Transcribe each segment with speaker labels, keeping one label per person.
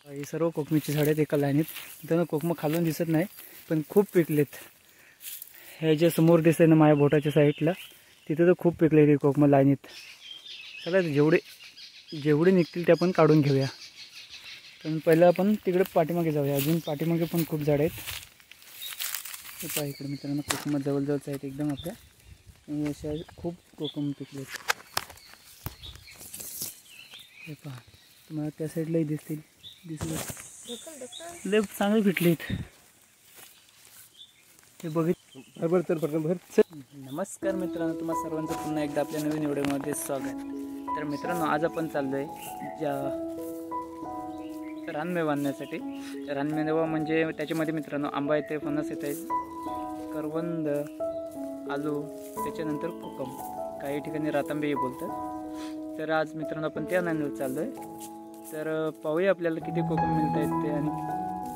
Speaker 1: ही सर्व कोकमीची झाडे आहेत एका लाईनीत. त्यांना कोकम खालून दिसत नाही पण खूप पिकलेत. हे जे समोर दिसते ना माझ्या बोटाच्या साईडला तिथे तर खूप पिकले ते कोकम लाईनीत. चला जेवढे निघतील ते आपण काढून घेऊया. पण पहिलं आपण तिकडे पाठीमागे जाऊया. अजून पाठीमागे पण खूप झाडं आहेत. हे पहा इकडे मित्रांनो कोकम जवळजवळच आहेत एकदम आपल्या. आणि अशा खूप कोकम पिकलेत. हे पहा तुम्हाला त्या साईडलाही दिसलं लय चांगले पिकलेत. हे बरोबर नमस्कार मित्रांनो, तुम्हा सर्वांचं पुन्हा एकदा आपल्या नवीन व्हिडिओमध्ये स्वागत. तर मित्रांनो आज आपण चाललो आहे रानमेवा आणण्यासाठी. रानमेवा म्हणजे त्याच्यामध्ये मित्रांनो आंबा येते, फणस येते, करवंद, आलू, त्याच्यानंतर कोकम, काही ठिकाणी रातांबेही बोलतात. तर आज मित्रांनो आपण त्या आणायला चाललो आहे. तर पाहूया आपल्याला किती कोकम मिळत आहेत ते. आणि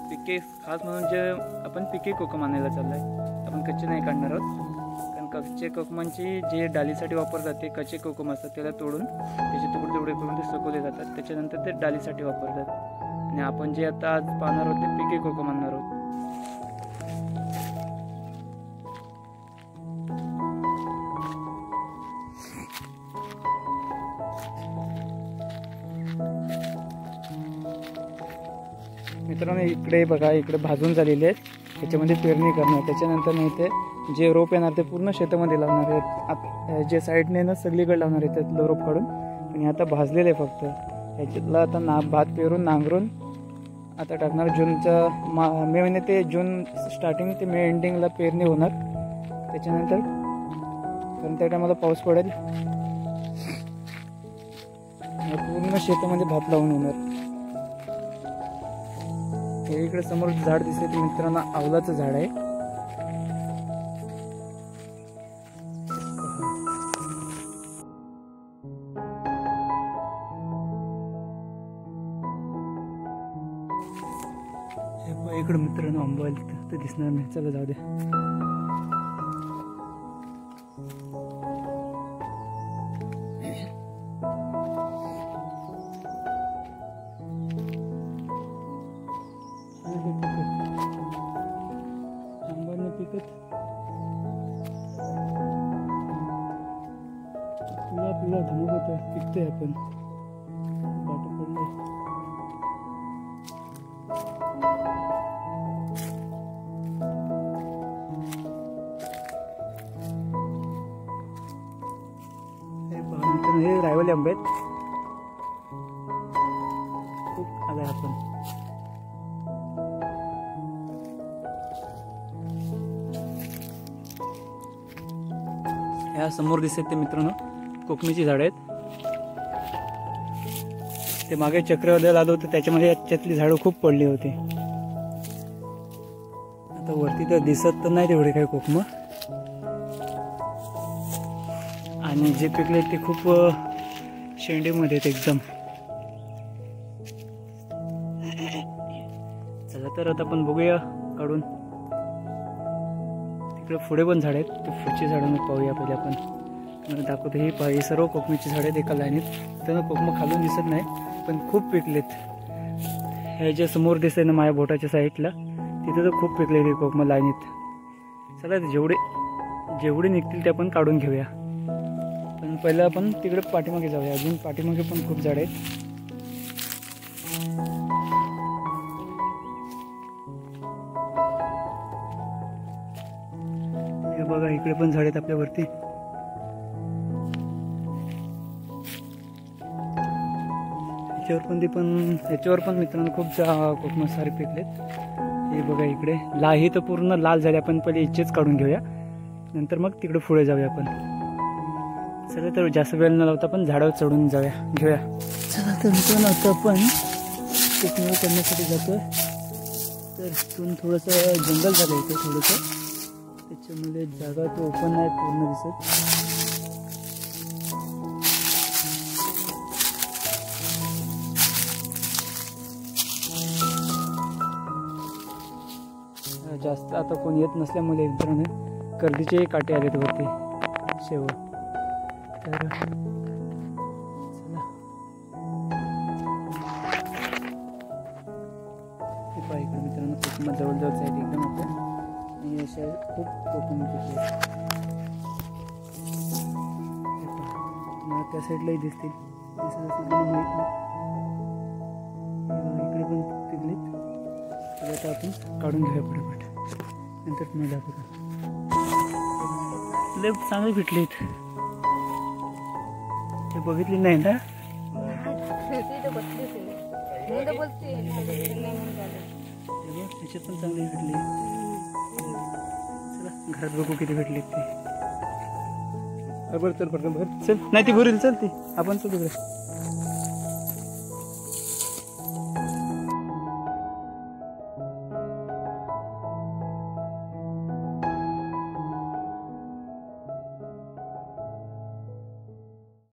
Speaker 1: पिके खास म्हणून जे आपण पिके कोकम आणायला चाललो आहे. आपण कच्चे नाही काढणार आहोत, कारण कच्चे कोकमांची जे डालीसाठी वापरतात ते कच्चे कोकम असतात. त्याला तोडून त्याचे तुकडे तुकडे करून ते सुकवले जातात. त्याच्यानंतर ते डालीसाठी वापरतात. आणि आपण जे आता आज पाहणार आहोत ते पिके कोकम आणणार आहोत. मित्रांनो इकडे बघा, इकडे भाजून झालेले आहेत. त्याच्यामध्ये पेरणी करणार. त्याच्यानंतर नाही ते जे रोप येणार ते पूर्ण शेतामध्ये लावणार आहेत. जे साईडने ना सगळीकडे लावणार आहेत त्यातलं रोप काढून. आणि आता भाजलेले फक्त ह्याच्यातला आता भात पेरून नांगरून आता टाकणार. जूनचा मे महिने ते जून स्टार्टिंग ते मे एंडिंगला पेरणी होणार. त्याच्यानंतर कारण त्या टायमाला पाऊस पडेल पूर्ण शेतामध्ये भात लावून होणार. हे इकडे समोर झाड दिसते ते मित्रांनो आवलाचं झाड आहे. इकडे मित्रांनो आंबा ते दिसणार नाही. चला जाऊ द्या. आंबाने पिकत तुला धमक होतं पिकतोय आपण बाट पडले. हे रायवले आंबे आहेत. खूप आलाय आपण. या समोर दिसत ते मित्रांनो कोकमीची झाड आहेत. ते मागे चक्रवादळ आलं होतं त्याच्यामध्ये याच्यातली झाडं खूप पडली होती. आता वरती तर दिसत तर नाही तेवढे काही कोकम. आणि जे पिकले ते खूप शेंडीमध्ये आहेत एकदम. चला तर आता आपण बघूया काढून. तिकडे पुढे पण झाड आहेत. ते पुढची झाडांना पाहूया पहिले आपण. दाखवतो ही सर्व कोकमीची झाड आहेत एका लाईनीत. त्यांना कोकम खालून दिसत नाही पण खूप पिकलेत. हे जे समोर दिसते ना माझ्या बोटाच्या साईडला तिथे तर खूप पिकले ते कोकम लाईनीत. चला जेवढे निघतील ते आपण काढून घेऊया. पण पहिलं आपण तिकडे पाठीमागे जाऊया. अजून पाठीमागे पण खूप झाड आहेत. हे बघा इकडे पण झाड आहेत आपल्यावरती. याच्यावर पण मित्रांनो खूप कोकम सारे पिकलेत. हे बघा इकडे ही तर पूर्ण लाल झाली. आपण पहिले इच्छेच काढून घेऊया, नंतर मग तिकडे पुढे जाऊया आपण. चला तर जास्त वेळ न लावता आपण झाडावर चढून घेऊया. चला तर मित्रांनो आता आपण कोकमेवा करण्यासाठी जातोय. तर इथून थोडंसं जंगल झालं इथे थोडंसं. त्याच्यामध्ये जागा तो ओपन नाही पूर्ण दिसत. जास्त आता कोण येत नसल्यामुळे मित्रांनो कर्दीचे काटे आलेत वरती शेवट. तर चला मग जवळजवळच आहेत एकदम आपल्या. आणि अशा खूप कोकम पिकले आहेत. मला त्या साईडलाही दिसतील, दिसत असेल मला माहीत नाही. इकडे पण पिकलेत. तर आता आपण काढून घेऊया पटापट, नंतर तुम्हाला दाखवतो. लय चांगले भेटलेत. ते बघितले नाही ना. त्याच्यात पण चांगले भेटले. चला घरात बघू किती भेटले ते. बरं चल पटकन भर. चल नाही ती भरेल, चल ती आपण चल तिकडे.